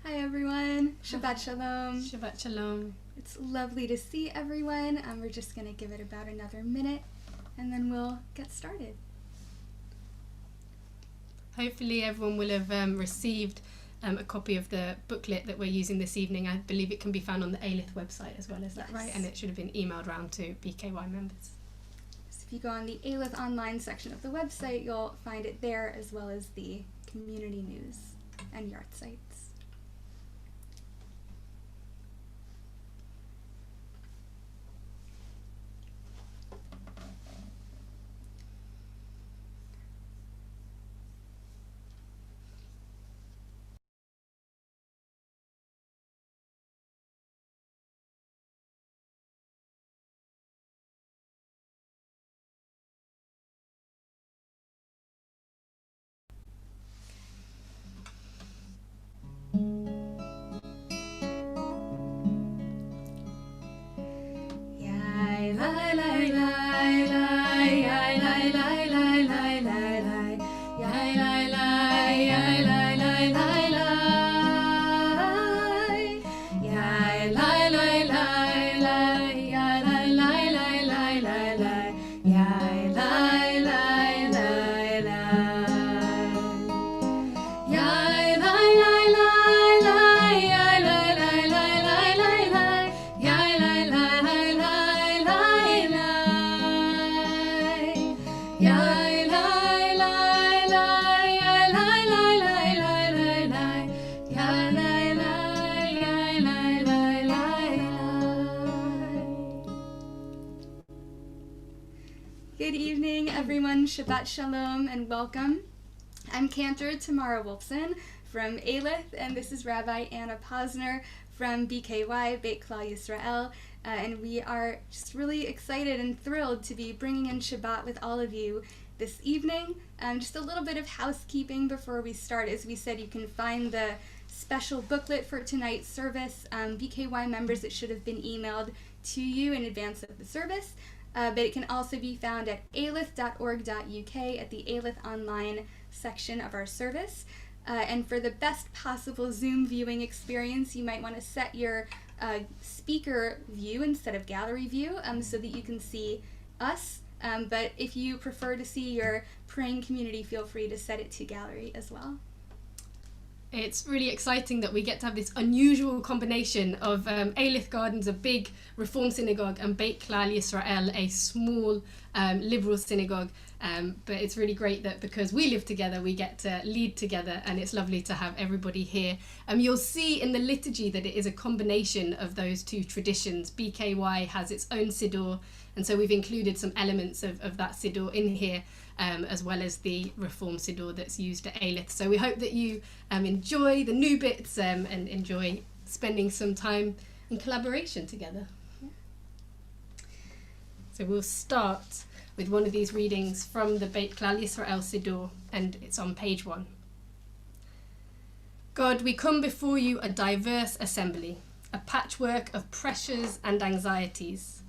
Hi everyone, Shabbat Shalom. Shabbat Shalom. It's lovely to see everyone. We're just going to give it about another minute and then we'll get started. Hopefully everyone will have received a copy of the booklet that we're using this evening. I believe it can be found on the Alyth website as well, is that right? And it should have been emailed around to BKY members. So if you go on the Alyth online section of the website, you'll find it there as well as the community news and yard sites. Good evening, everyone. Shabbat Shalom and welcome. I'm Cantor Tamara Wolfson from Alyth, and this is Rabbi Anna Posner from BKY, BKY Yisrael, and we are just really excited and thrilled to be bringing in Shabbat with all of you this evening. Just a little bit of housekeeping before we start. As we said, you can find the special booklet for tonight's service. BKY members, it should have been emailed to you in advance of the service. But it can also be found at alyth.org.uk at the Alyth online section of our service. And for the best possible Zoom viewing experience, you might want to set your speaker view instead of gallery view so that you can see us. But if you prefer to see your praying community, feel free to set it to gallery as well. It's really exciting that we get to have this unusual combination of Alyth Gardens, a big Reform synagogue, and BKY Yisrael, a small liberal synagogue. But it's really great that because we live together, we get to lead together, and it's lovely to have everybody here. You'll see in the liturgy that it is a combination of those two traditions. BKY has its own Siddur, and so we've included some elements of that Siddur in here, as well as the Reform Siddur that's used at Alyth. So we hope that you enjoy the new bits and enjoy spending some time in collaboration together. So we'll start with one of these readings from the BKY Yisrael Siddur, and it's on page 1. God, we come before you a diverse assembly, a patchwork of pressures and anxieties.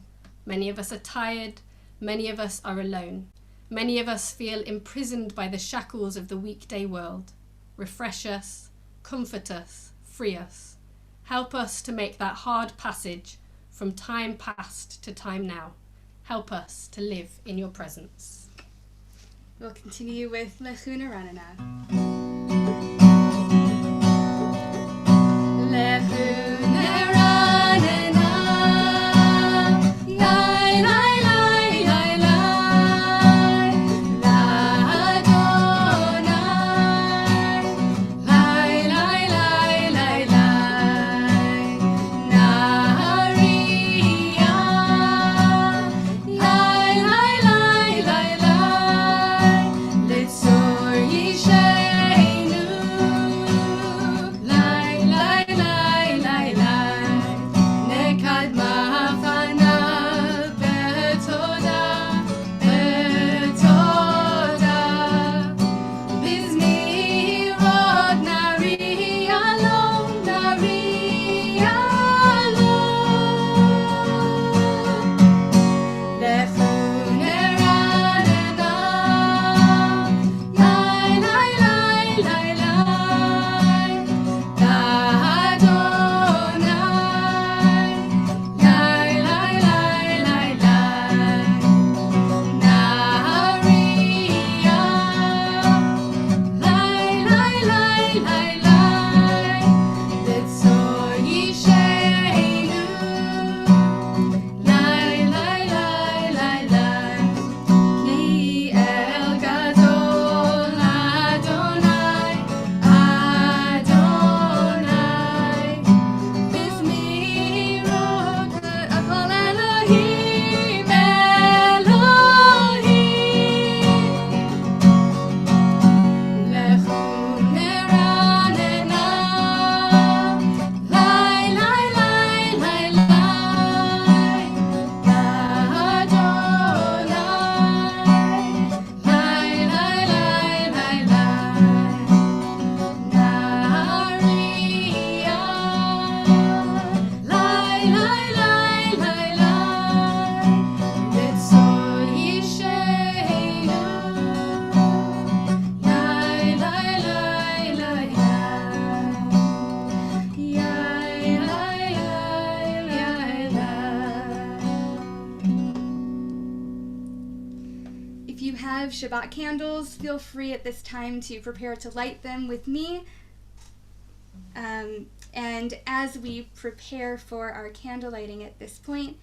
Many of us are tired, many of us are alone. Many of us feel imprisoned by the shackles of the weekday world. Refresh us, comfort us, free us. Help us to make that hard passage from time past to time now. Help us to live in your presence. We'll continue with Lechu Naranana. Lechu Naranana. Share Shabbat candles, feel free at this time to prepare to light them with me. And as we prepare for our candle lighting at this point,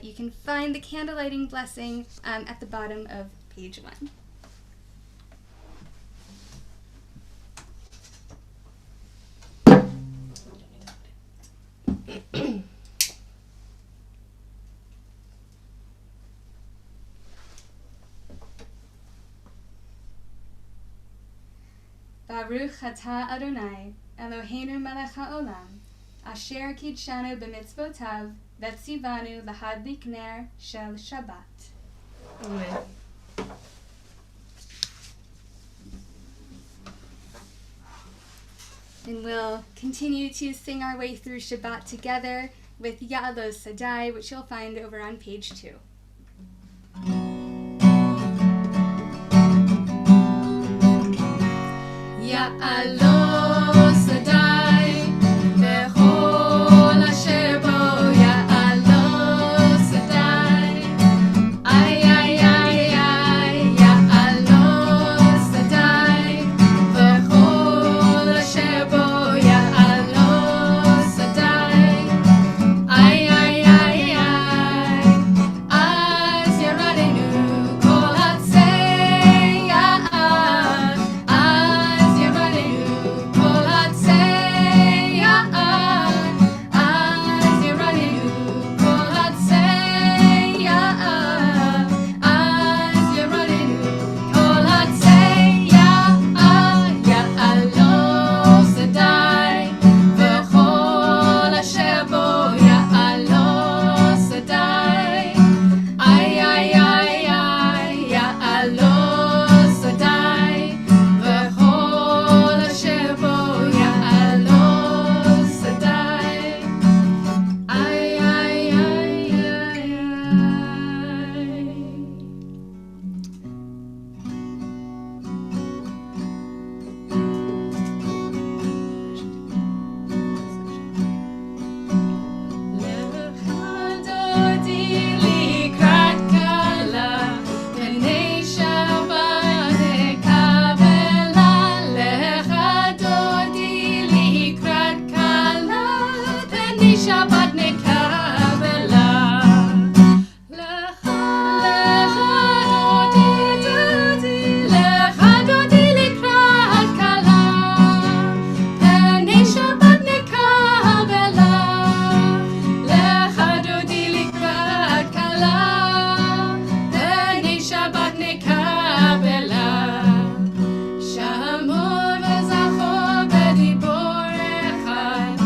you can find the candle lighting blessing at the bottom of page 1. Baruch atah Adonai, Eloheinu melech haolam, asher kidshanu b'mitzvotav, v'tzivanu lahadlik ner shel Shabbat. Amen. And we'll continue to sing our way through Shabbat together with Ya'alo Sadai, which you'll find over on page 2. Ya'alo Sadai, v'chol asher bo Ya'alo Sadai. Ay, ay, ay, ay, Ya'alo Sadai, v'chol asher bo Ya'alo Sadai. Ay, ay, ay, ay, az yaradenu kol hatzei ya'ad, az yaradenu kol hatzei ya'ad, az yaradenu kol hatzei ya'ad, az yaradenu kol hatzei ya'ad. Ya'alo Sadai, v'chol asher bo Ya'alo Sadai. Ay, ay, ay, ay, Ya'alo Sadai, v'chol asher bo Ya'alo Sadai. Ay, ay, ay, ay, ay. Dodi likrat kala, b'nei Shabbat nekabela. Lecha dodi likrat kala, b'nei Shabbat nekabela. Lecha dodi likrat kala, b'nei Shabbat nekabela. Lecha dodi likrat kala, b'nei Shabbat nekabela. Shamor v'zachor b'dibor echad,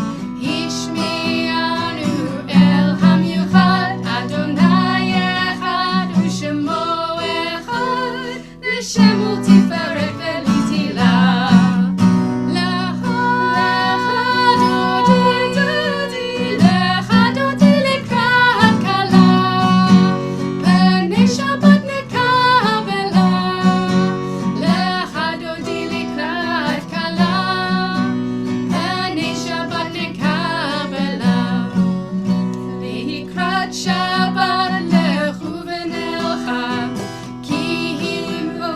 ishmi'anu el hamiuchad. Adonai echad u'shemo echad, l'shem u'tiferet v'litila. Lecha dodi likrat kala, b'nei Shabbat nekabela. Lecha dodi likrat kala, b'nei Shabbat nekabela. Likrat Shabbat lechu v'nelcha, ki him bo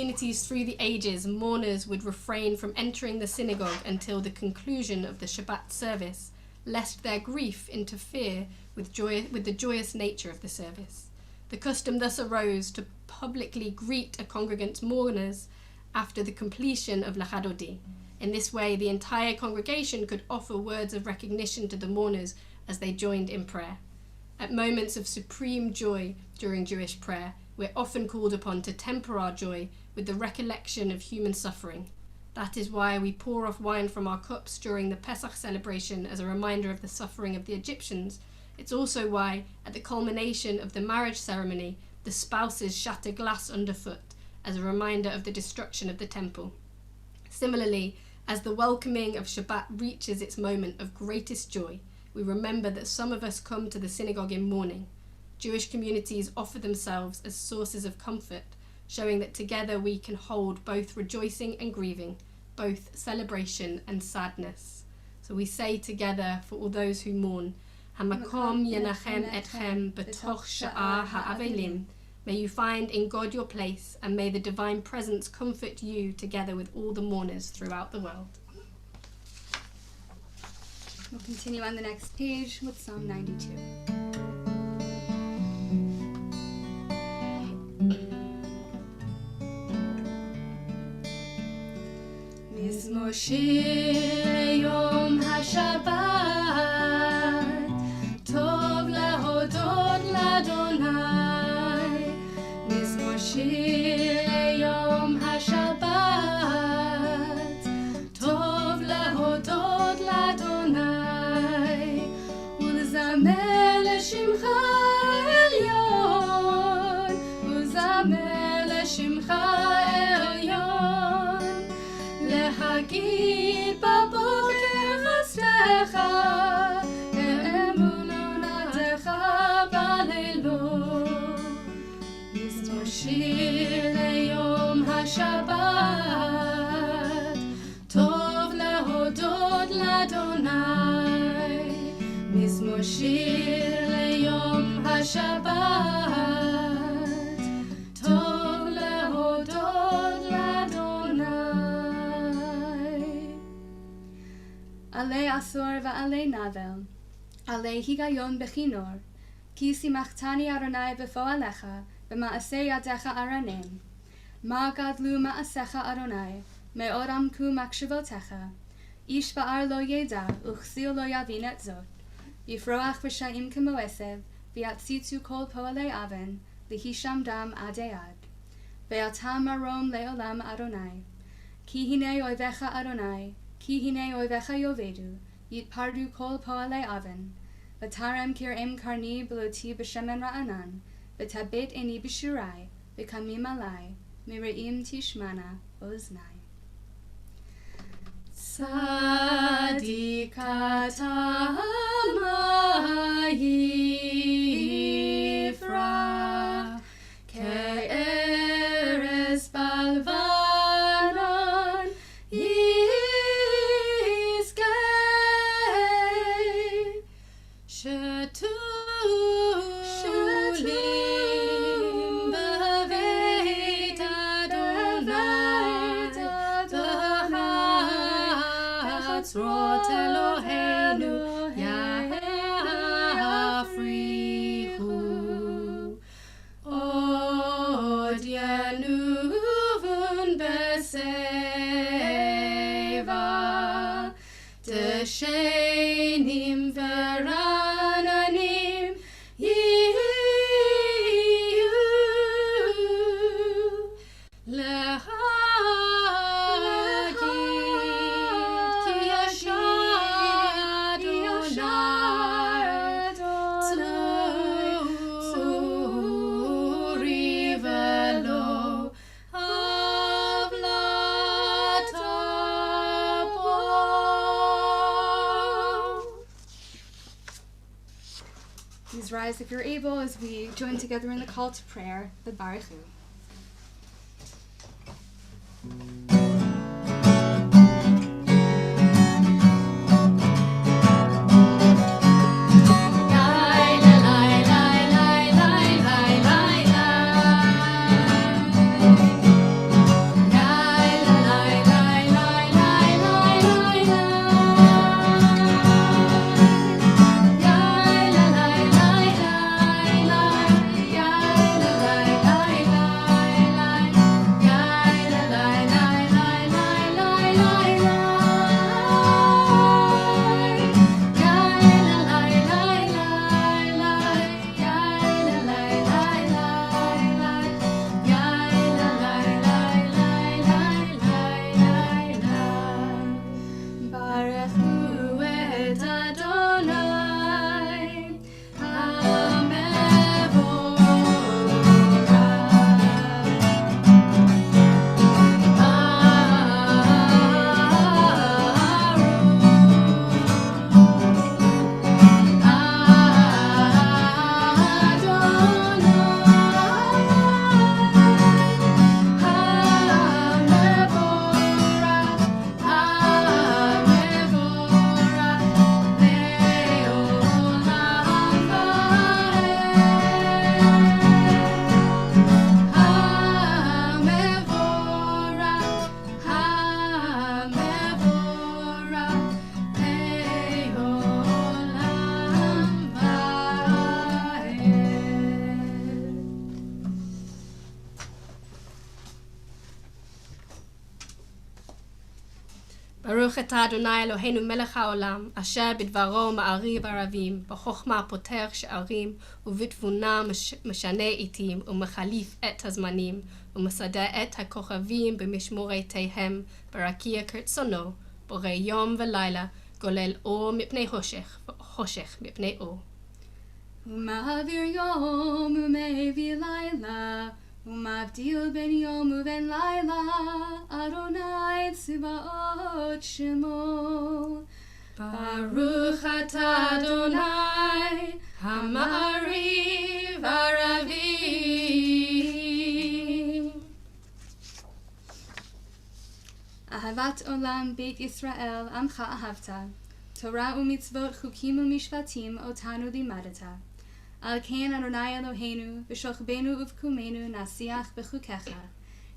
communities through the ages, mourners would refrain from entering the synagogue until the conclusion of the Shabbat service, lest their grief interfere with the joyous nature of the service. The custom thus arose to publicly greet a congregant's mourners after the completion of L'Chadodi. In this way, the entire congregation could offer words of recognition to the mourners as they joined in prayer. At moments of supreme joy during Jewish prayer, we're often called upon to temper our joy with the recollection of human suffering. That is why we pour off wine from our cups during the Pesach celebration as a reminder of the suffering of the Egyptians. It's also why, at the culmination of the marriage ceremony, the spouses shatter glass underfoot as a reminder of the destruction of the temple. Similarly, as the welcoming of Shabbat reaches its moment of greatest joy, we remember that some of us come to the synagogue in mourning. Jewish communities offer themselves as sources of comfort, showing that together we can hold both rejoicing and grieving, both celebration and sadness. So we say together for all those who mourn, Hamakom yenachem etchem b'toch sha'ah ha'avelim. May you find in God your place, and may the divine presence comfort you together with all the mourners throughout the world. We'll continue on the next page with Psalm 92. Mizmor shir yom haShabbat, tov lahodot l'Adonai. Mizmor shir yom haShabbat, tov lahodot l'Adonai, ulzamer l'shimcha elyon, ulzamer l'shimcha elyon. להגיד בבוקר חסדך, אמונתך בלילות. מזמור שיר ליום השבת, טוב להודות לאדוני. מזמור שיר ליום השבת, טוב להודות לאדוני. עלי עשור ועלי נבל, עלי היגיון בכינור, כי שימחתני אדוני בפועלך, במעשה ידיך ארנן. מה גדלו מעשיך אדוני, מאוד עמקו מחשבותיך. איש בער לא ידע, וכסיל לא יבין את זאת. יפרוח רשעים כמו עשב, ויציצו כל פועלי אבן, והישם דם עדי עד. ואתה מרום לעולם אדוני. כי הנה אויביך אדוני, כי הנה אויביך יאבדו, יתפרדו כל פועלי אבן. ותרם כרעם קרני בלותי בשמן רענן, ותביט עיני בשירי, וקמים עלי, מרעים תשמענה אוזני. צדיק אתה מה יפרח, כארז בלבנון יזכה, שתולים בבית אדוני, בחצרות אלוהינו יפריחו. עוד ינובון בשיבה, דשנים ורעננים יהיו. להגיד כי ישר אדוני, צורי ולא עוולת בו. Please rise if you're able as we join together in the call to prayer, the Baruch Hu. ברוך אתה אדוני אלוהינו מלך העולם, אשר בדברו מעריב ערבים, בחוכמה פותח שערים, ובתבונה משנה עתים, ומחליף את הזמנים, ומסדר את הכוכבים במשמורותיהם, ברקיע כרצונו, בורא יום ולילה, גולל אור מפני חושך, וחושך מפני אור. ומעביר יום ומביא לילה, ומבדיל בין יום ובין לילה, אדוני צבאות שמו. ברוך אתה אדוני, המעריב ערבים. אהבת עולם בית ישראל עמך אהבת, תורה ומצוות חוקים ומשפטים אותנו לימדת. על כן אדוני אלוהינו, בשוכבנו ובקומנו נשיח בחוקיך,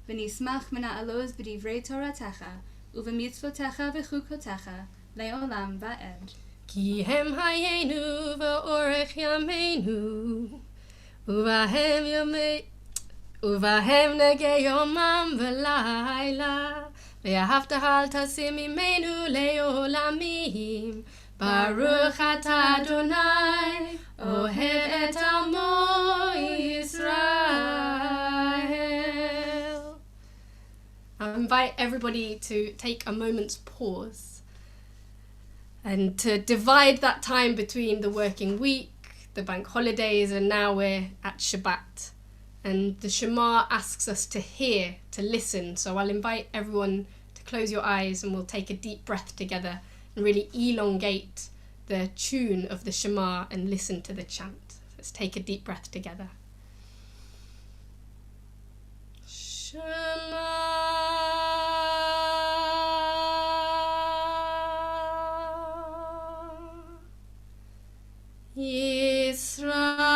ונשמח מנעלוז בדברי תורתך, ובמצוותיך וחוקותיך, לעולם ועד. כי הם היינו ואורך ימינו, ובהם נגע יומם ולילה, ואהבת אל תשים ממנו לעולמים. ברוך אתה אדוני, אוהב את עמו Israel. I invite everybody to take a moment's pause and to divide that time between the working week, the bank holidays, and now we're at Shabbat. And the Shema asks us to hear, to listen. So I'll invite everyone to close your eyes and we'll take a deep breath together and really elongate the tune of the Shema and listen to the chant. Let's take a deep breath together. Shema Yisrael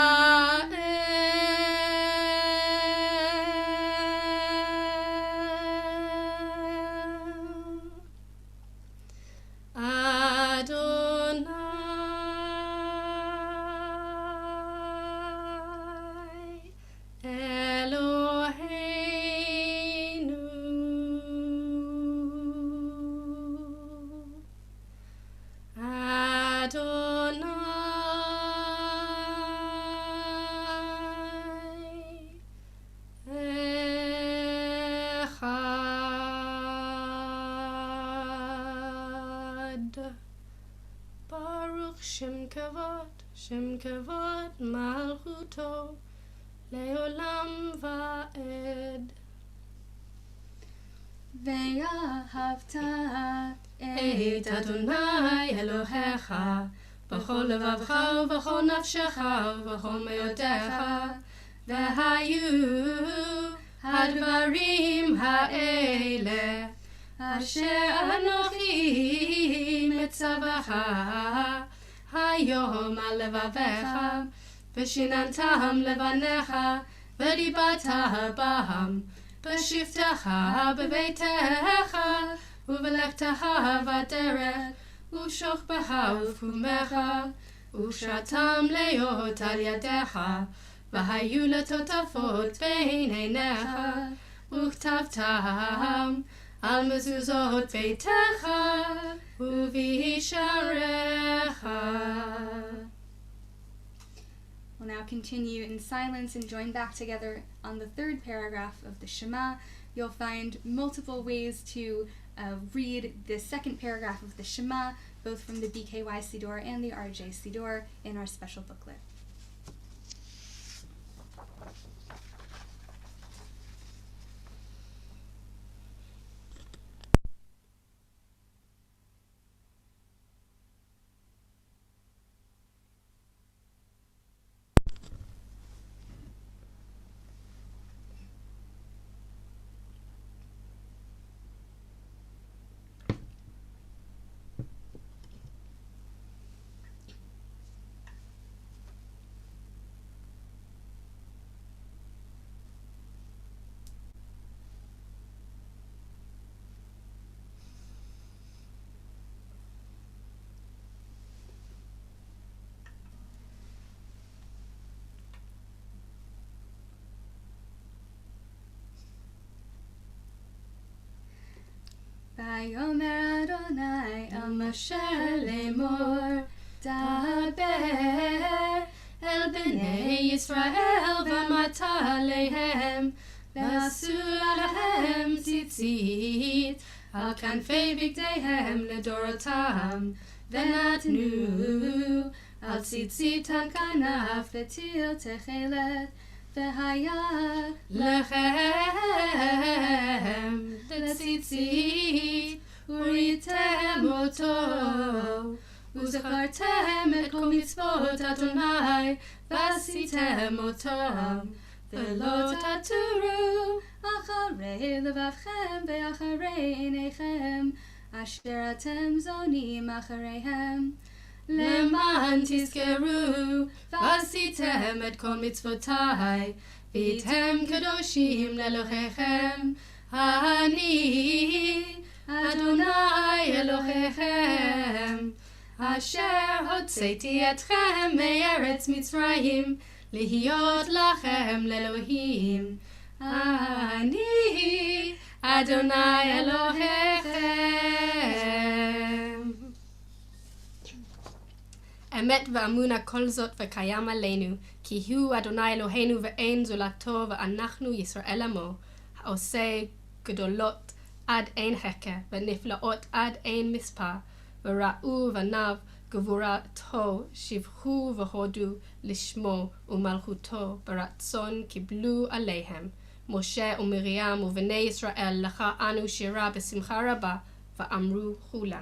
Adonai Eloheinu Echad. Baruch Shem Kavod Malchuto Leolam Va'ed. ואהבת את אדוני אלוהיך בכל לבבך ובכל נפשך ובכל מאודך, והיו הדברים האלה אשר אנוכי מצווך היום על לבביך, ושיננתם לבניך ודיברת בהם בשבתך בביתך ובלכתך בדרך ושוכבך ופומך ושרתם להיות על ידיך, והיו לטוטפות בין עיניך, וכתבתם על מזוזות ביתך ובשעריך. We'll now continue in silence and join back together on the third paragraph of the Shema. You'll find multiple ways to read the second paragraph of the Shema, both from the BKY Siddur and the RJ Siddur in our special booklet. Vayomer Adonai el Moshe lemor, Daber el bnei Yisrael v'amata alehem, v'asu alehem tzitzit, al kanfei bigdeihem ledorotam, v'natnu al tzitzit al kanaf v'til techelet, v'haya lechem letzitzit, uritem oto, וזכרתם את כל מצוות אדוני ועשיתם אותם, ולא תטורו אחרי לבבכם ואחרי עיניכם אשר אתם זונים אחריהם, למען תזכרו ועשיתם את כל מצוותיי והייתם קדושים לאלוהיכם, אני אדוני אלוהיכם אשר הוצאתי אתכם מארץ מצרים להיות לכם לאלוהים, אני אדוני אלוהיכם. אמת ואמונה כל זאת וקיים עלינו, כי הוא אדוני אלוהינו ואין זולתו, ואנחנו ישראל עמו, העושה גדולות עד אין חקר ונפלאות עד אין מספר, וראו בניו גבורתו, שבחו והודו לשמו ומלכותו, ברצון קיבלו עליהם משה ומרים ובני ישראל, לך אנו שירה בשמחה רבה, ואמרו כולם.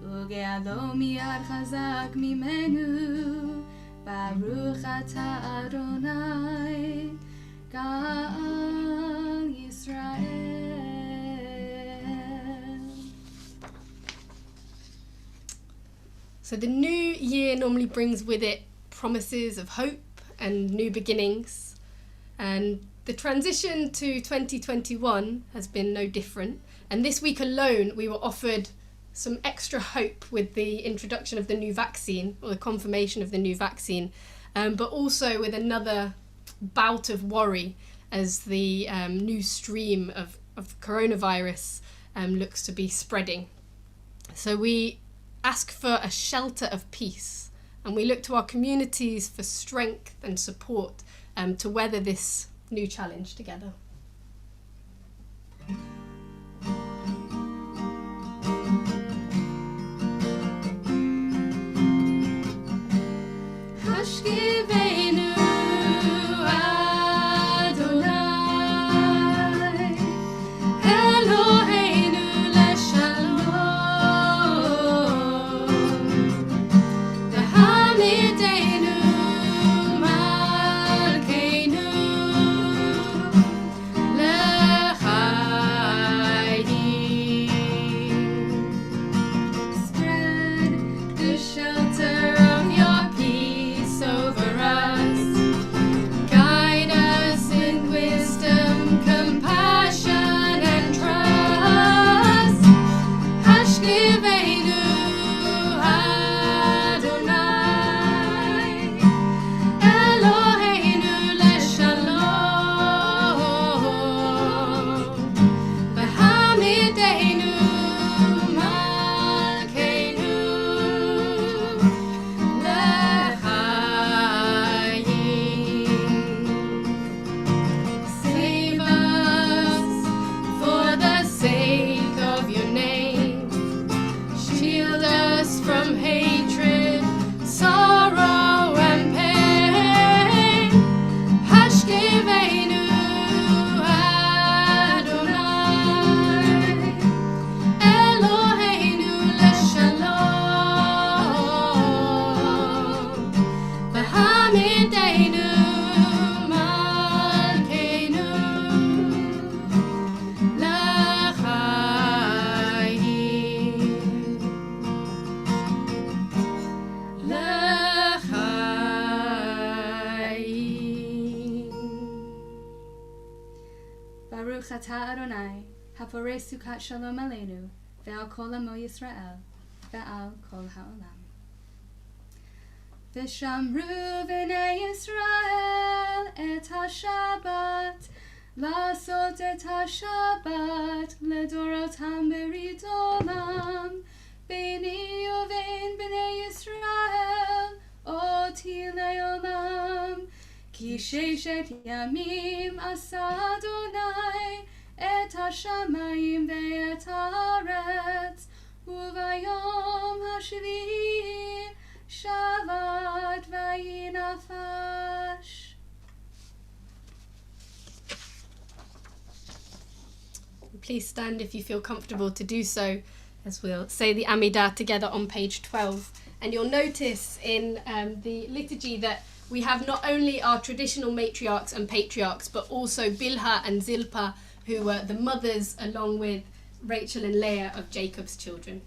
וגאלו מיד חזק ממנו, ברוך אתה אדוני גאל ישראל. So the new year normally brings with it promises of hope and new beginnings, and the transition to 2021 has been no different. And this week alone we were offered some extra hope with the introduction of the new vaccine, or the confirmation of the new vaccine, but also with another bout of worry as the new stream of coronavirus looks to be spreading. So we ask for a shelter of peace, and we look to our communities for strength and support to weather this new challenge together. Hashkivenu Adonai Eloheinu leshalom, Baruch atah Adonai, haporeh sukat shalom aleinu, ve'al kol amo Yisrael, ve'al kol ha'olam. V'shamru v'nei Yisrael et ha-Shabbat, לעשות את השבת לדורותם ברית עולם, ביני ובין בני ישראל אותי לעולם. כי ששת ימים עשה אדוני את השמיים ואת הארץ, וביום השביעי שבת ויהי נפש. Please stand if you feel comfortable to do so, as we'll say the Amidah together on page 12. And you'll notice in the liturgy that we have not only our traditional matriarchs and patriarchs, but also Bilhah and Zilpah, who were the mothers along with Rachel and Leah of Jacob's children.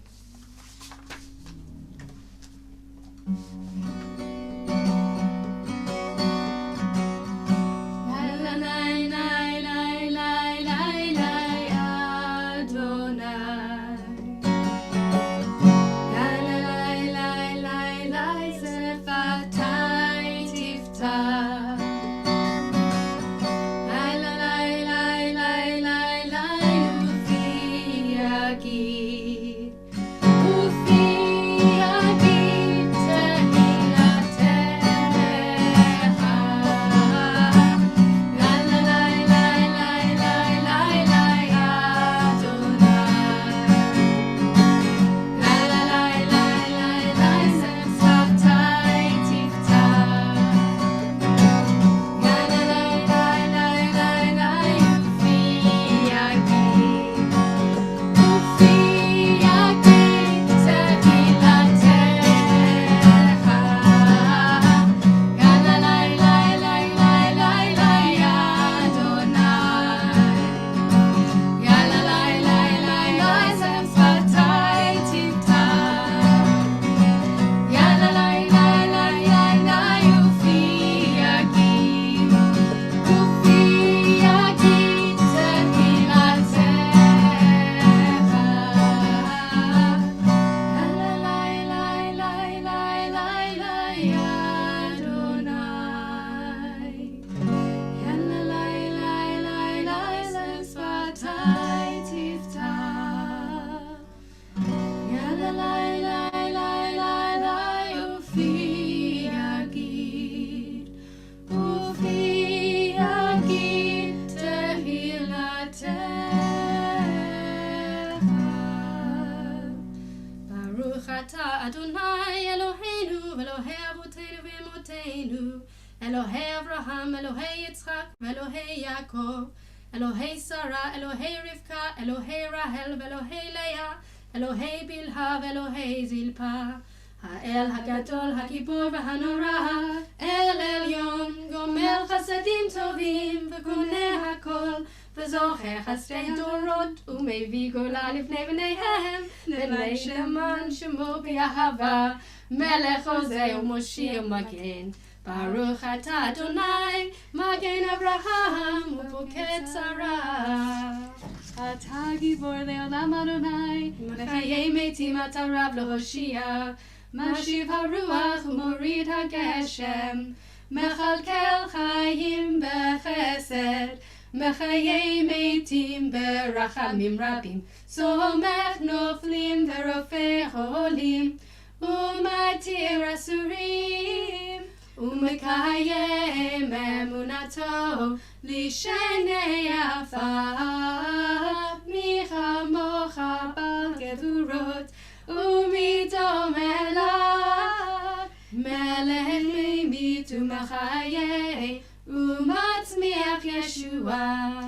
Adonai Eloheinu, Elohei Avotenu v'Emotenu, Elohei Avraham, Elohei Yitzchak, Elohei Yaakov, Elohei Sarah, Elohei Rivka, Elohei Rahel, Elohei Leah, Elohei Bilhah, Elohei Zilpah. האל הגדול, הגיבור והנורא, אל עליון, גומל חסדים טובים וקונה הכל, וזוכר חסדי דורות ומביא גאולה לבני בניהם, לבני למען שמו באהבה, מלך עוזר ומושיע ומגן. ברוך אתה אדוני, מגן אברהם ופוקד שרה. אתה גיבור לעולם אדוני, מחיי מתים אתה רב להושיע. משיב הרוח ומוריד הגשם, מכלכל חיים בחסד, מחיי מתים ברחמים רבים, סומך נופלים ורופא חולים, ומתיר אסורים, ומקיים אמונתו לשני עפר, מי כמוך בעל גבורות ומדום אליו, מלך ממית ומחיה ומצמיח ישועה,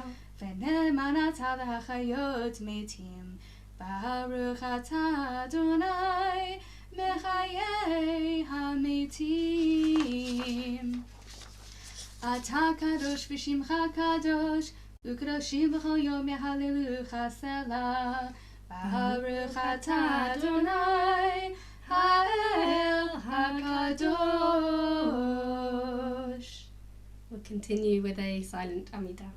ונאמן אתה להחיות מתים. ברוך אתה אדוני מחיי המתים. אתה קדוש ושמך קדוש, וקדושים בכל יום יהללוך סלה. ברוך אתה אדוני האל הקדוש. We'll continue with a silent Amidah.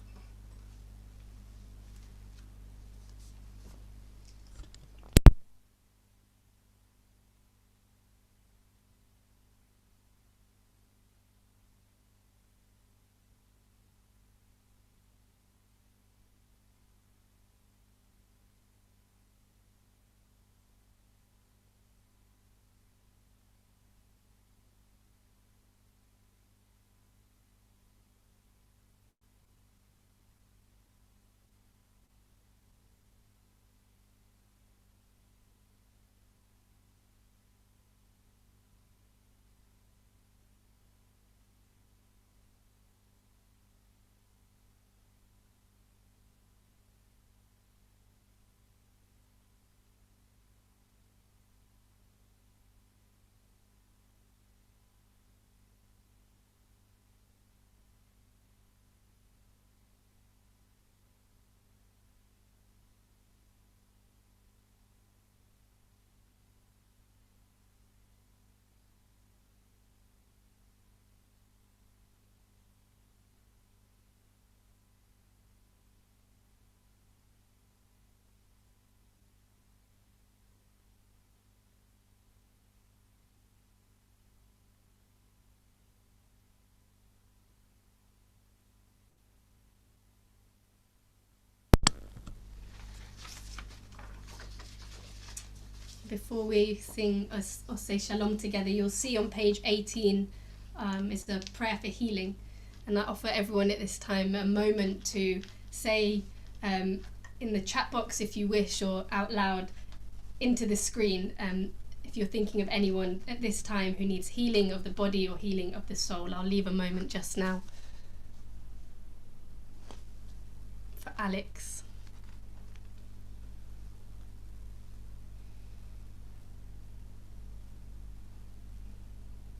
before we sing or say shalom together, you'll see on page 18 is the prayer for healing. And I offer everyone at this time a moment to say in the chat box if you wish, or out loud into the screen, if you're thinking of anyone at this time who needs healing of the body or healing of the soul. I'll leave a moment just now for Alex.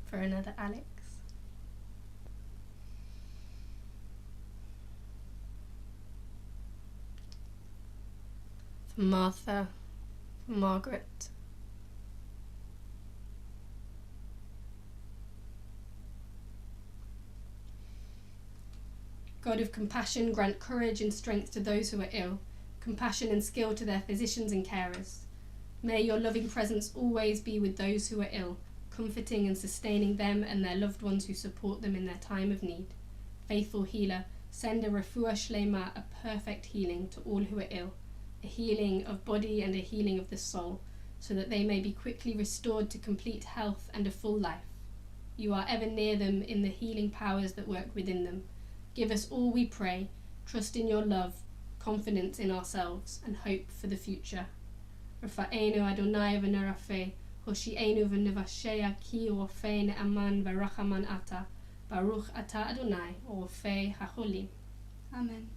For another Alex. For Martha. For Margaret. God of compassion, grant courage and strength to those who are ill, compassion and skill to their physicians and carers. May your loving presence always be with those who are ill, comforting and sustaining them and their loved ones who support them in their time of need. Faithful healer, send a refuah shlema, a perfect healing to all who are ill, a healing of body and a healing of the soul, so that they may be quickly restored to complete health and a full life. You are ever near them in the healing powers that work within them. Give us all, we pray, trust in your love, confidence in ourselves, and hope for the future. Rafa'enu Adonai v'nerafeh, Hoshi'enu v'nevashea ki u'ofei ne'aman v'rachaman ata, Baruch ata Adonai u'ofei ha'cholim. Amen.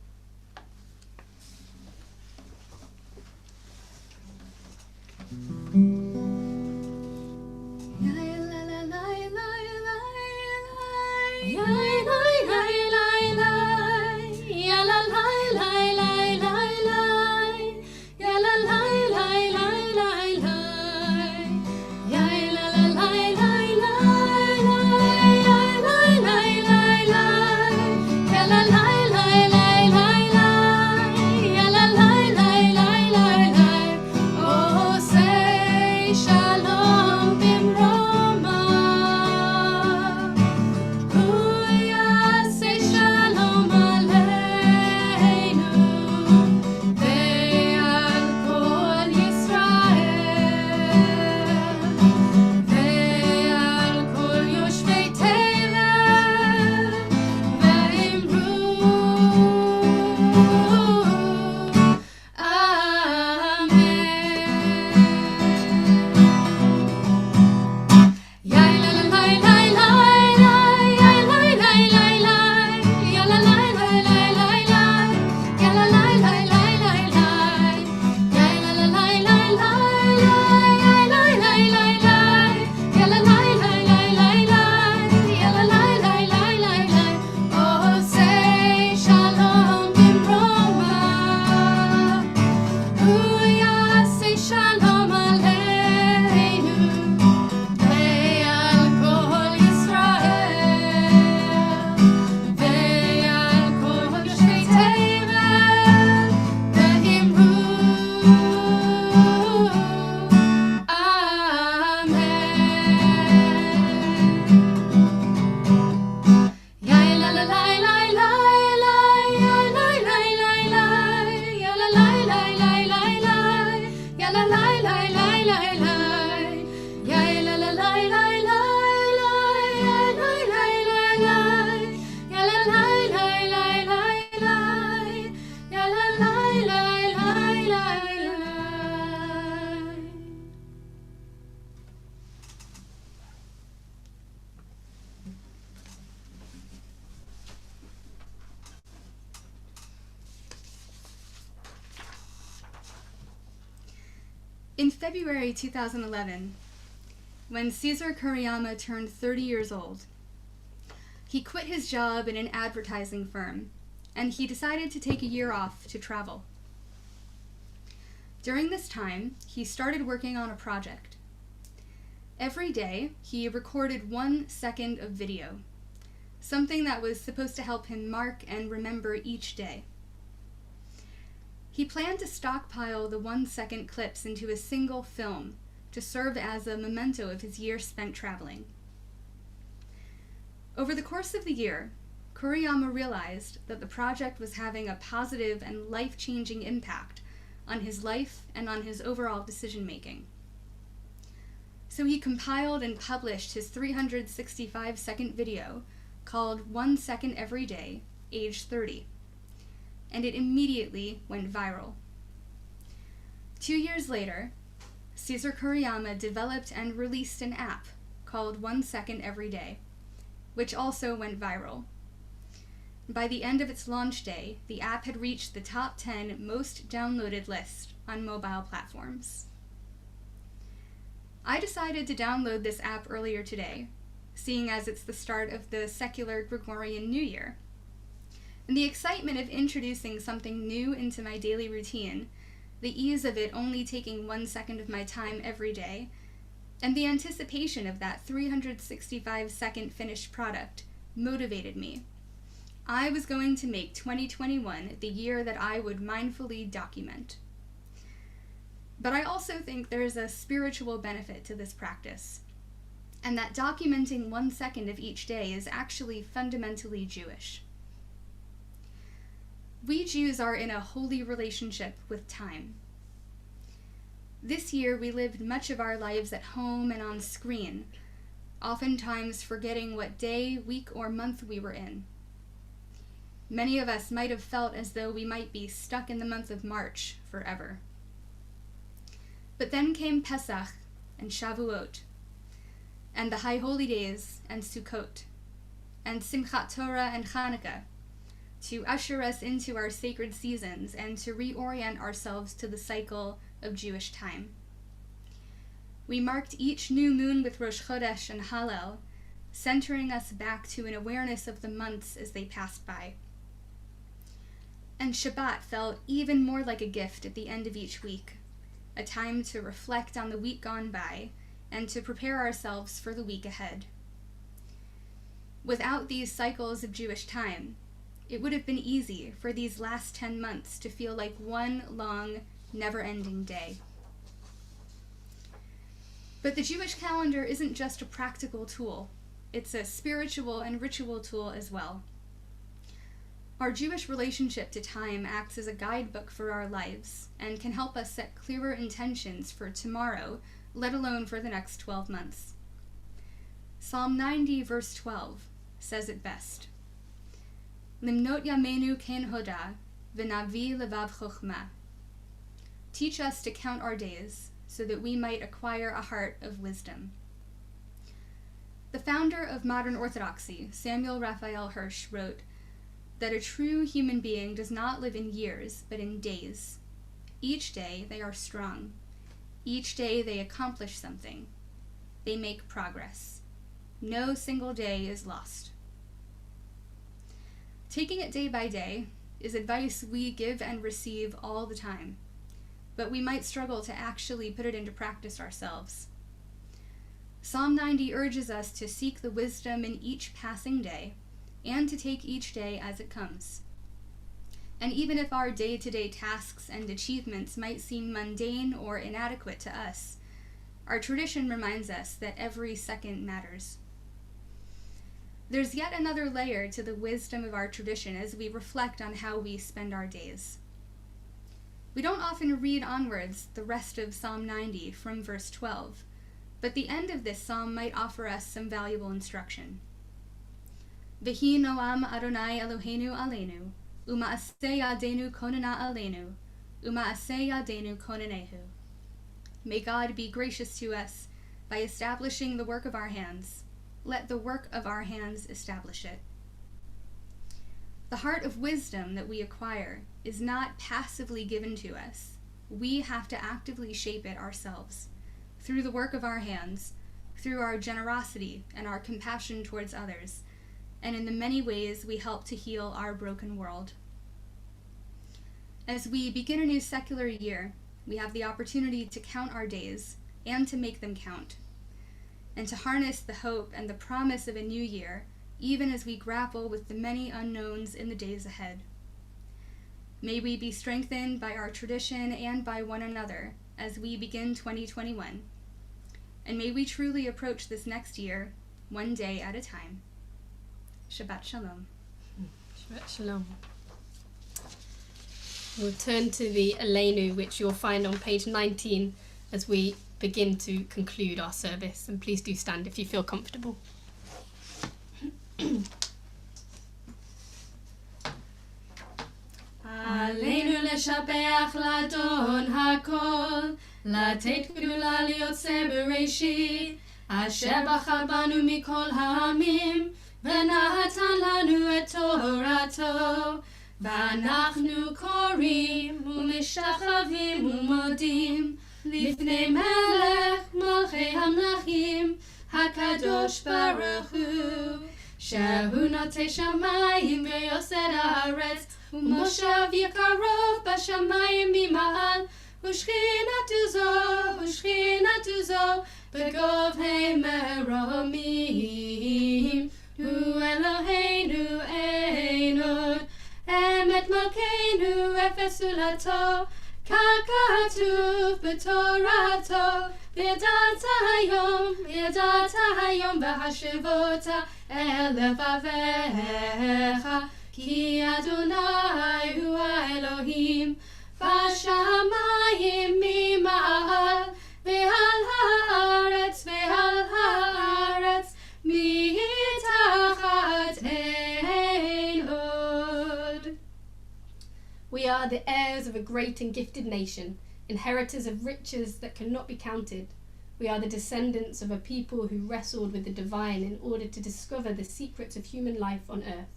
In February 2011, when Caesar Kuriyama turned 30 years old, he quit his job in an advertising firm, and he decided to take a year off to travel. During this time, he started working on a project. Every day, he recorded 1 second of video, something that was supposed to help him mark and remember each day. He planned to stockpile the 1 second clips into a single film to serve as a memento of his year spent traveling. Over the course of the year, Kuriyama realized that the project was having a positive and life-changing impact on his life and on his overall decision-making. So he compiled and published his 365-second video called 1 Second Every Day, age 30. And it immediately went viral. 2 years later, Cesar Kuriyama developed and released an app called 1 Second Every Day, which also went viral. By the end of its launch day, the app had reached the top 10 most downloaded list on mobile platforms. I decided to download this app earlier today, seeing as it's the start of the secular Gregorian New Year. And the excitement of introducing something new into my daily routine, the ease of it only taking 1 second of my time every day, and the anticipation of that 365-second finished product motivated me. I was going to make 2021 the year that I would mindfully document. But I also think there is a spiritual benefit to this practice, and that documenting 1 second of each day is actually fundamentally Jewish. We Jews are in a holy relationship with time. This year we lived much of our lives at home and on screen, oftentimes forgetting what day, week, or month we were in. Many of us might have felt as though we might be stuck in the month of March forever. But then came Pesach and Shavuot, and the High Holy Days and Sukkot, and Simchat Torah and Hanukkah, to usher us into our sacred seasons and to reorient ourselves to the cycle of Jewish time. We marked each new moon with Rosh Chodesh and Hallel, centering us back to an awareness of the months as they passed by. And Shabbat felt even more like a gift at the end of each week, a time to reflect on the week gone by and to prepare ourselves for the week ahead. Without these cycles of Jewish time, it would have been easy for these last 10 months to feel like one long, never-ending day. But the Jewish calendar isn't just a practical tool, it's a spiritual and ritual tool as well. Our Jewish relationship to time acts as a guidebook for our lives and can help us set clearer intentions for tomorrow, let alone for the next 12 months. Psalm 90, verse 12, says it best. Limnot yamenu ken hoda, v'navi levav chokhmah. Teach us to count our days, so that we might acquire a heart of wisdom. The founder of modern Orthodoxy, Samuel Raphael Hirsch, wrote that a true human being does not live in years, but in days. Each day they are strong. Each day they accomplish something. They make progress. No single day is lost. Taking it day by day is advice we give and receive all the time, but we might struggle to actually put it into practice ourselves. Psalm 90 urges us to seek the wisdom in each passing day and to take each day as it comes. And even if our day-to-day tasks and achievements might seem mundane or inadequate to us, our tradition reminds us that every second matters. There's yet another layer to the wisdom of our tradition as we reflect on how we spend our days. We don't often read onwards the rest of Psalm 90 from verse 12, but the end of this psalm might offer us some valuable instruction. V'hi noam Adonai Eloheinu aleinu, u'ma'aseh yadenu konena aleinu, u'ma'aseh yadenu konenehu. May God be gracious to us by establishing the work of our hands. Let the work of our hands establish it. The heart of wisdom that we acquire is not passively given to us. We have to actively shape it ourselves, through the work of our hands, through our generosity and our compassion towards others, and in the many ways we help to heal our broken world. As we begin a new secular year, we have the opportunity to count our days and to make them count, and to harness the hope and the promise of a new year, even as we grapple with the many unknowns in the days ahead. May we be strengthened by our tradition and by one another as we begin 2021. And may we truly approach this next year, one day at a time. Shabbat Shalom. Shabbat Shalom. We'll turn to the Aleinu, which you'll find on page 19 as we begin to conclude our service. And please do stand if you feel comfortable. עלינו לשבח לאדון הכל, לתת גדולה ליוצא בראשית, אשר בחר בנו מכל העמים, ונתן לנו את תורתו, ואנחנו קוראים ומשתחווים ומודים לפני מלך מלכי המלכים, הקדוש ברוך הוא, שהוא נוטה שמיים ויוסד הארץ, ומושב יקרוב בשמיים ממעל, ושכינתו זו בגובהי מרומים. הוא אלוהינו אין עוד, אמת מלכנו אפס זולתו, ככתוב בתורתו, וידעת היום בהשבות אל לבביך, כי אדוני הוא האלוהים בשמיים ממעל, ועל הארץ מתחת אין עוד. We are the heirs of a great and gifted nation, inheritors of riches that cannot be counted. We are the descendants of a people who wrestled with the divine in order to discover the secrets of human life on earth.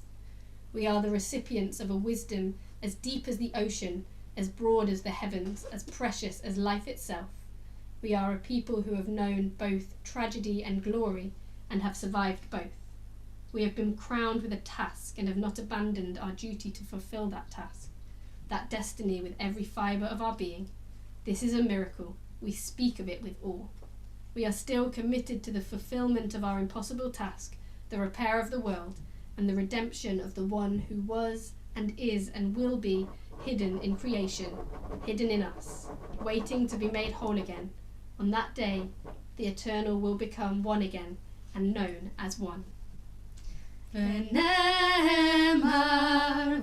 We are the recipients of a wisdom as deep as the ocean, as broad as the heavens, as precious as life itself. We are a people who have known both tragedy and glory, and have survived both. We have been crowned with a task and have not abandoned our duty to fulfill that task, that destiny with every fibre of our being. This is a miracle. We speak of it with awe. We are still committed to the fulfillment of our impossible task, the repair of the world, and the redemption of the one who was and is and will be hidden in creation, hidden in us, waiting to be made whole again. On that day, the eternal will become one again and known as one. ונאמר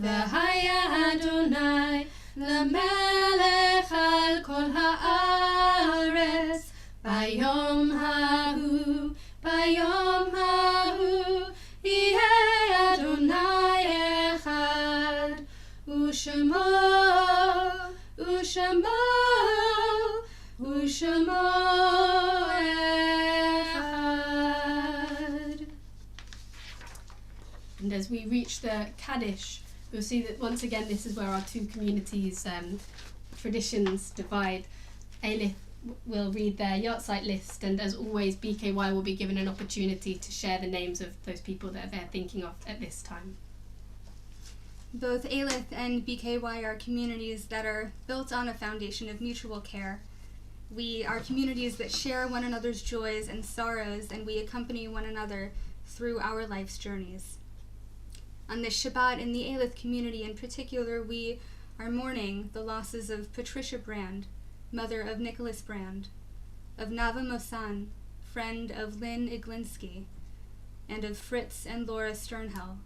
והיה אדוני למלך על כל הארץ ביום ההוא יהיה אדוני אחד ושמו אחד. And as we reach the Kaddish, we'll see that once again this is where our two communities' traditions divide. Alyth will read their yahrzeit list, and as always BKY will be given an opportunity to share the names of those people that they're thinking of at this time. Both Alyth and BKY are communities that are built on a foundation of mutual care. We are communities that share one another's joys and sorrows, and we accompany one another through our life's journeys. On this Shabbat, in the Alyth community in particular, we are mourning the losses of Patricia Brand, mother of Nicholas Brand, of Nava Mosan, friend of Lynn Iglinski, and of Fritz and Laura Sternhell,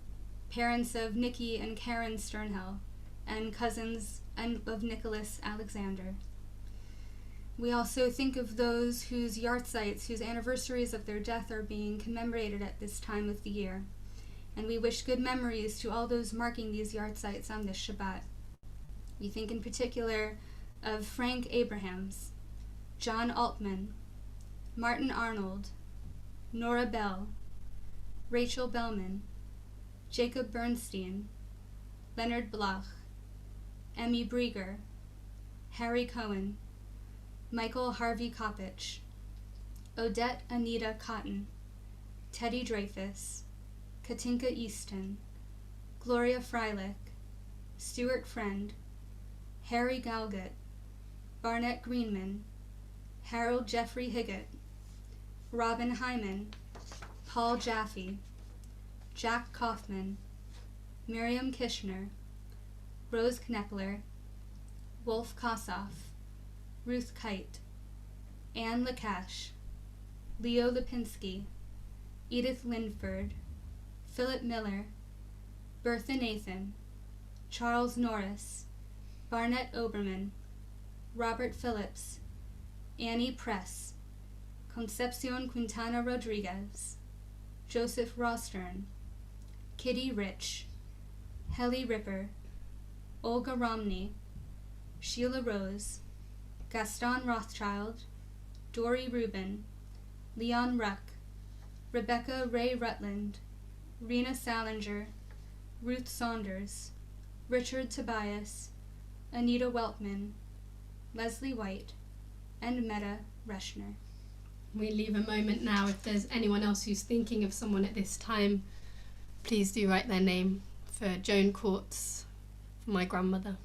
parents of Nikki and Karen Sternhell, and cousins of Nicholas Alexander. We also think of those whose yahrzeits, whose anniversaries of their death are being commemorated at this time of the year, and we wish good memories to all those marking these yahrzeits on this Shabbat. We think in particular of Frank Abrahams, John Altman, Martin Arnold, Nora Bell, Rachel Bellman, Jacob Bernstein, Leonard Bloch, Emmy Brieger, Harry Cohen, Michael Harvey Kopich, Odette Anita Cotton, Teddy Dreyfus, Katinka Easton, Gloria Freilich, Stuart Friend, Harry Galgut, Barnett Greenman, Harold Jeffrey Higgett, Robin Hyman, Paul Jaffe, Jack Kaufman, Miriam Kishner, Rose Knepler, Wolf Kossoff, Ruth Kite, Anne Lakash, Leo Lipinski, Edith Lindford, Philip Miller, Bertha Nathan, Charles Norris, Barnett Oberman, Robert Phillips, Annie Press, Concepcion Quintana Rodriguez, Joseph Rostern, Kitty Rich, Helly Ripper, Olga Romney, Sheila Rose, Gaston Rothschild, Dory Rubin, Leon Ruck, Rebecca Ray Rutland, Rena Salinger, Ruth Saunders, Richard Tobias, Anita Weltman, Leslie White, and Meta Reschner. We leave a moment now. If there's anyone else who's thinking of someone at this time, please do write their name. For Joan Courts, for my grandmother.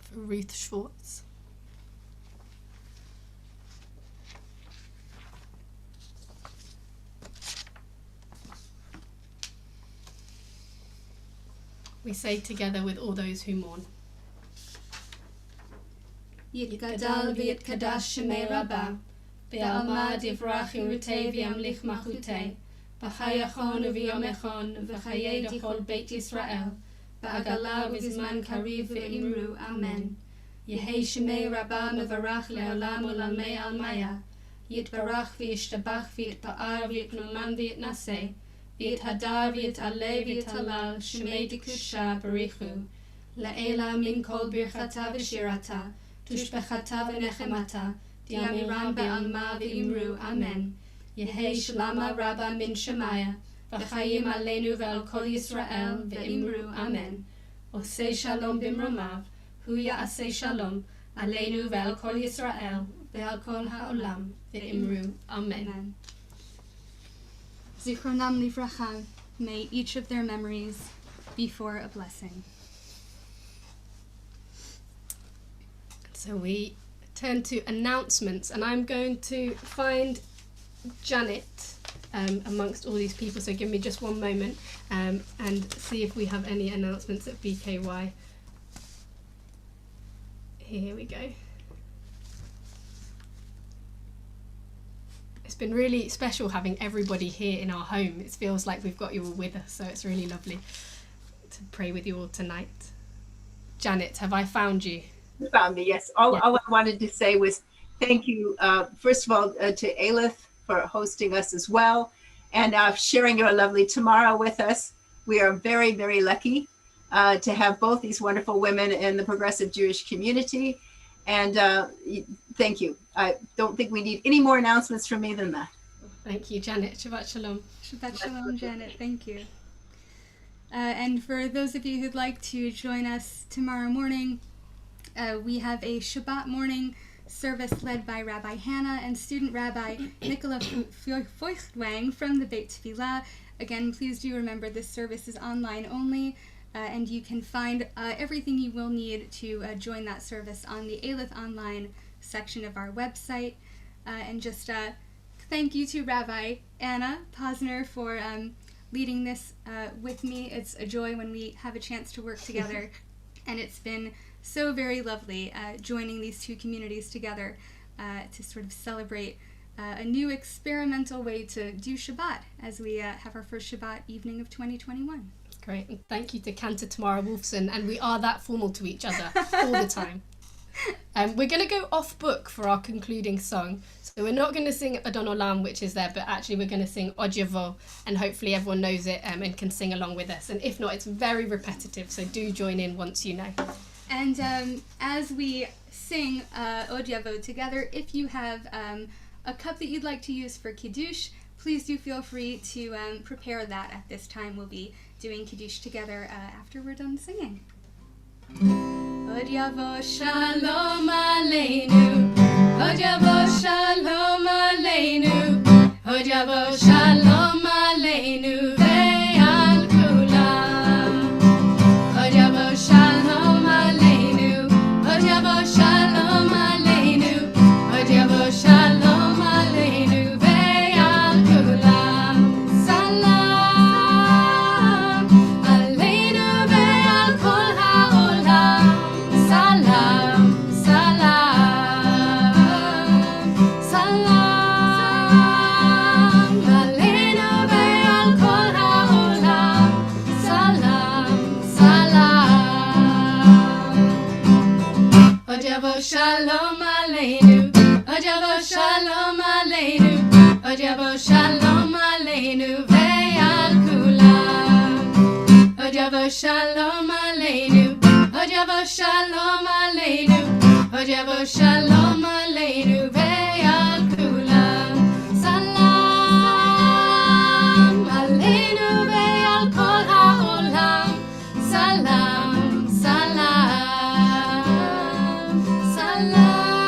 For Ruth Schwartz. We say together with all those who mourn. Yitgadal v'yitkadash shemei Rabbah, v'alma divrach yirutei v'yamlich machutei, v'chayachon v'yomechon v'chayei d'chol Beit Yisrael, v'agala v'zman kariv v'imru, Amen. Yehei shemei Rabbah mevarach le'olam u'lalmei almaya, yitbarach v'yishtabach v'yitpa'ar v'yitnuman v'yitnaseh, v'yithadar v'yitaleh v'yitalal, shemei dikudshah barichu, la'ela min kol birchata v'shirata, Tushbechata v'nechemata, diamiram be'alma v'imru, Amen. Yehei shlama rabba min shemaya, v'chayim aleinu ve'al kol Yisrael, v'imru, Amen. Osei shalom bimromav, hu ya'asei shalom, aleinu ve'al kol Yisrael, ve'al kol ha'olam, v'imru, Amen. Zichronam livracha, may each of their memories be for a blessing. So we turn to announcements, and I'm going to find Janet amongst all these people, so give me just one moment and see if we have any announcements at BKY. Here we go. It's been really special having everybody here in our home. It feels like we've got you all with us, so it's really lovely to pray with you all tonight. Janet, have I found you? You found me, yes. All I wanted to say was thank you, first of all, to Alyth for hosting us as well, and sharing your lovely tomorrow with us. We are very, very lucky to have both these wonderful women in the progressive Jewish community, and thank you. I don't think we need any more announcements from me than that. Thank you, Janet. Shabbat Shalom. Shabbat Shalom, Janet. Thank you. And for those of you who'd like to join us tomorrow morning, we have a Shabbat morning service led by Rabbi Hannah and student Rabbi Nicola Feuchtwang from the Beit Tefillah. Again, please do remember this service is online only, and you can find everything you will need to join that service on the Alyth online section of our website. And just thank you to Rabbi Anna Posner for leading this with me. It's a joy when we have a chance to work together, and it's been so very lovely joining these two communities together to sort of celebrate a new experimental way to do Shabbat as we have our first Shabbat evening of 2021. Great, and thank you to Cantor Tamara Wolfson, and we are that formal to each other all the time. We're going to go off book for our concluding song, so we're not going to sing Adon Olam, which is there, but actually we're going to sing Od Yavo, and hopefully everyone knows it and can sing along with us, and if not, it's very repetitive, so do join in once you know. And as we sing Od Yavo together, if you have a cup that you'd like to use for Kiddush, please do feel free to prepare that at this time. We'll be doing Kiddush together after we're done singing. Od Yavo Shalom Aleinu, Od Yavo Shalom Aleinu, Od Yavo Shalom Aleinu ve'al kulam, Od Yavo Shalom Aleinu, Od Yavo Shalom Aleinu, Od Yavo Shalom Aleinu ve'al kulam, Salam Aleinu ve'al kol ha'olam, Salam, Salam, Salam Aleinu Hojava Shalom Aleinu, Hojava Shalom Aleinu, Hojava Shalom Aleinu ve'al kulam. Salam Aleinu ve'al kol ha'olam. Salam, salam, salam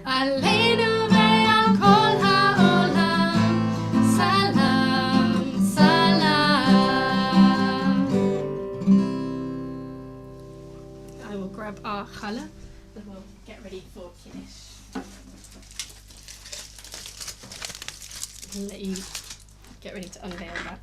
Aleinu ve'al kol ha'olam. Salam, salam. I will grab our challah and we'll get ready for Kiddush. I'll let you get ready to unveil that.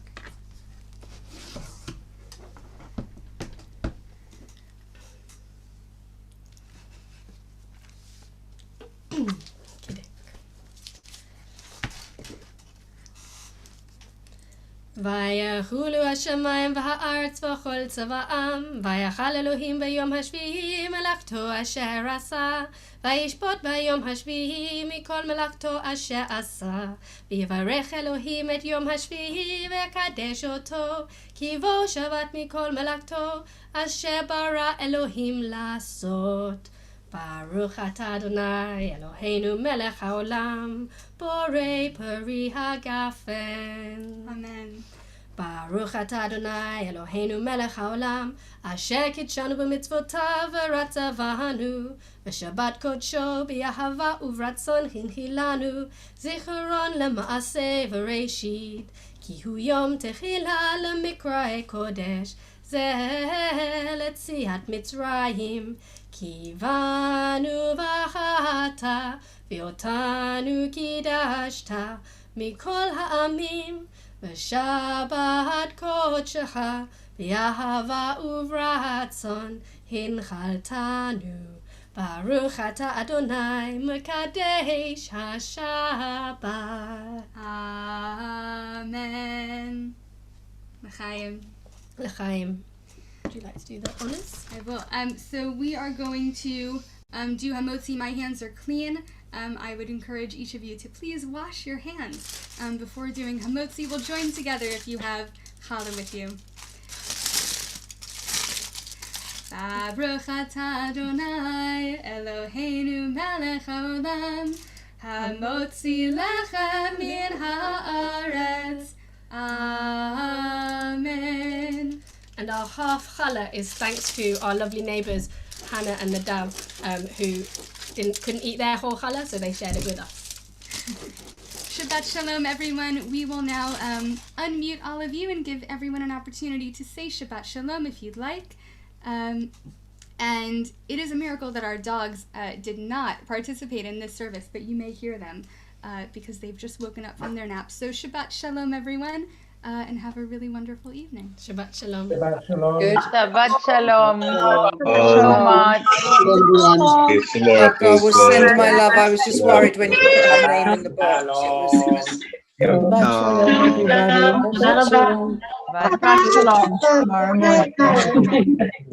ויחולו השמיים והארץ וכל צבאם, ויחל אלוהים ביום השביעי מלאכתו אשר עשה, וישפוט ביום השביעי מכל מלאכתו אשר עשה, ויברך אלוהים את יום השביעי ויקדש אותו, כי בו שבת מכל מלאכתו אשר ברא אלוהים לעשות. ברוך אתה אדוני אלוהינו מלך העולם, בורא פרי הגפן. Amen. ברוך אתה אדוני אלוהינו מלך העולם, אשר קידשנו במצוותיו ורצה בנו, ושבת קודשו באהבה וברצון הנחילנו, זיכרון למעשה וראשית, כי הוא יום תחילה למקראי קודש, זה ליציאת מצרים. כי באנו בחרת ואותנו קידשת מכל העמים, ושבת קודשך באהבה וברצון הנחלתנו. ברוך אתה אדוני מקדש השבת. Amen. L'chaim. לחיים. Would you like to do the honors? I will. So we are going to do hamotzi. My hands are clean. I would encourage each of you to please wash your hands before doing hamotzi. We'll join together if you have challah with you. Baruch atah Adonai Eloheinu melech haolam, hamotzi lechem min haaretz. Amen. And our half challah is thanks to our lovely neighbours Hannah and Nadav, who couldn't eat their whole challah, so they shared it with us. Shabbat Shalom, everyone. We will now unmute all of you and give everyone an opportunity to say Shabbat Shalom if you'd like. And it is a miracle that our dogs did not participate in this service, but you may hear them because they've just woken up from their naps. So Shabbat Shalom, everyone. And have a really wonderful evening. Shabbat Shalom. Shabbat shalom. Good. Shabbat Shalom. So much. I will send my love. I was just worried when you put my name in the box. It was Shabbat shalom, everybody. Shabbat Shalom. Tomorrow morning.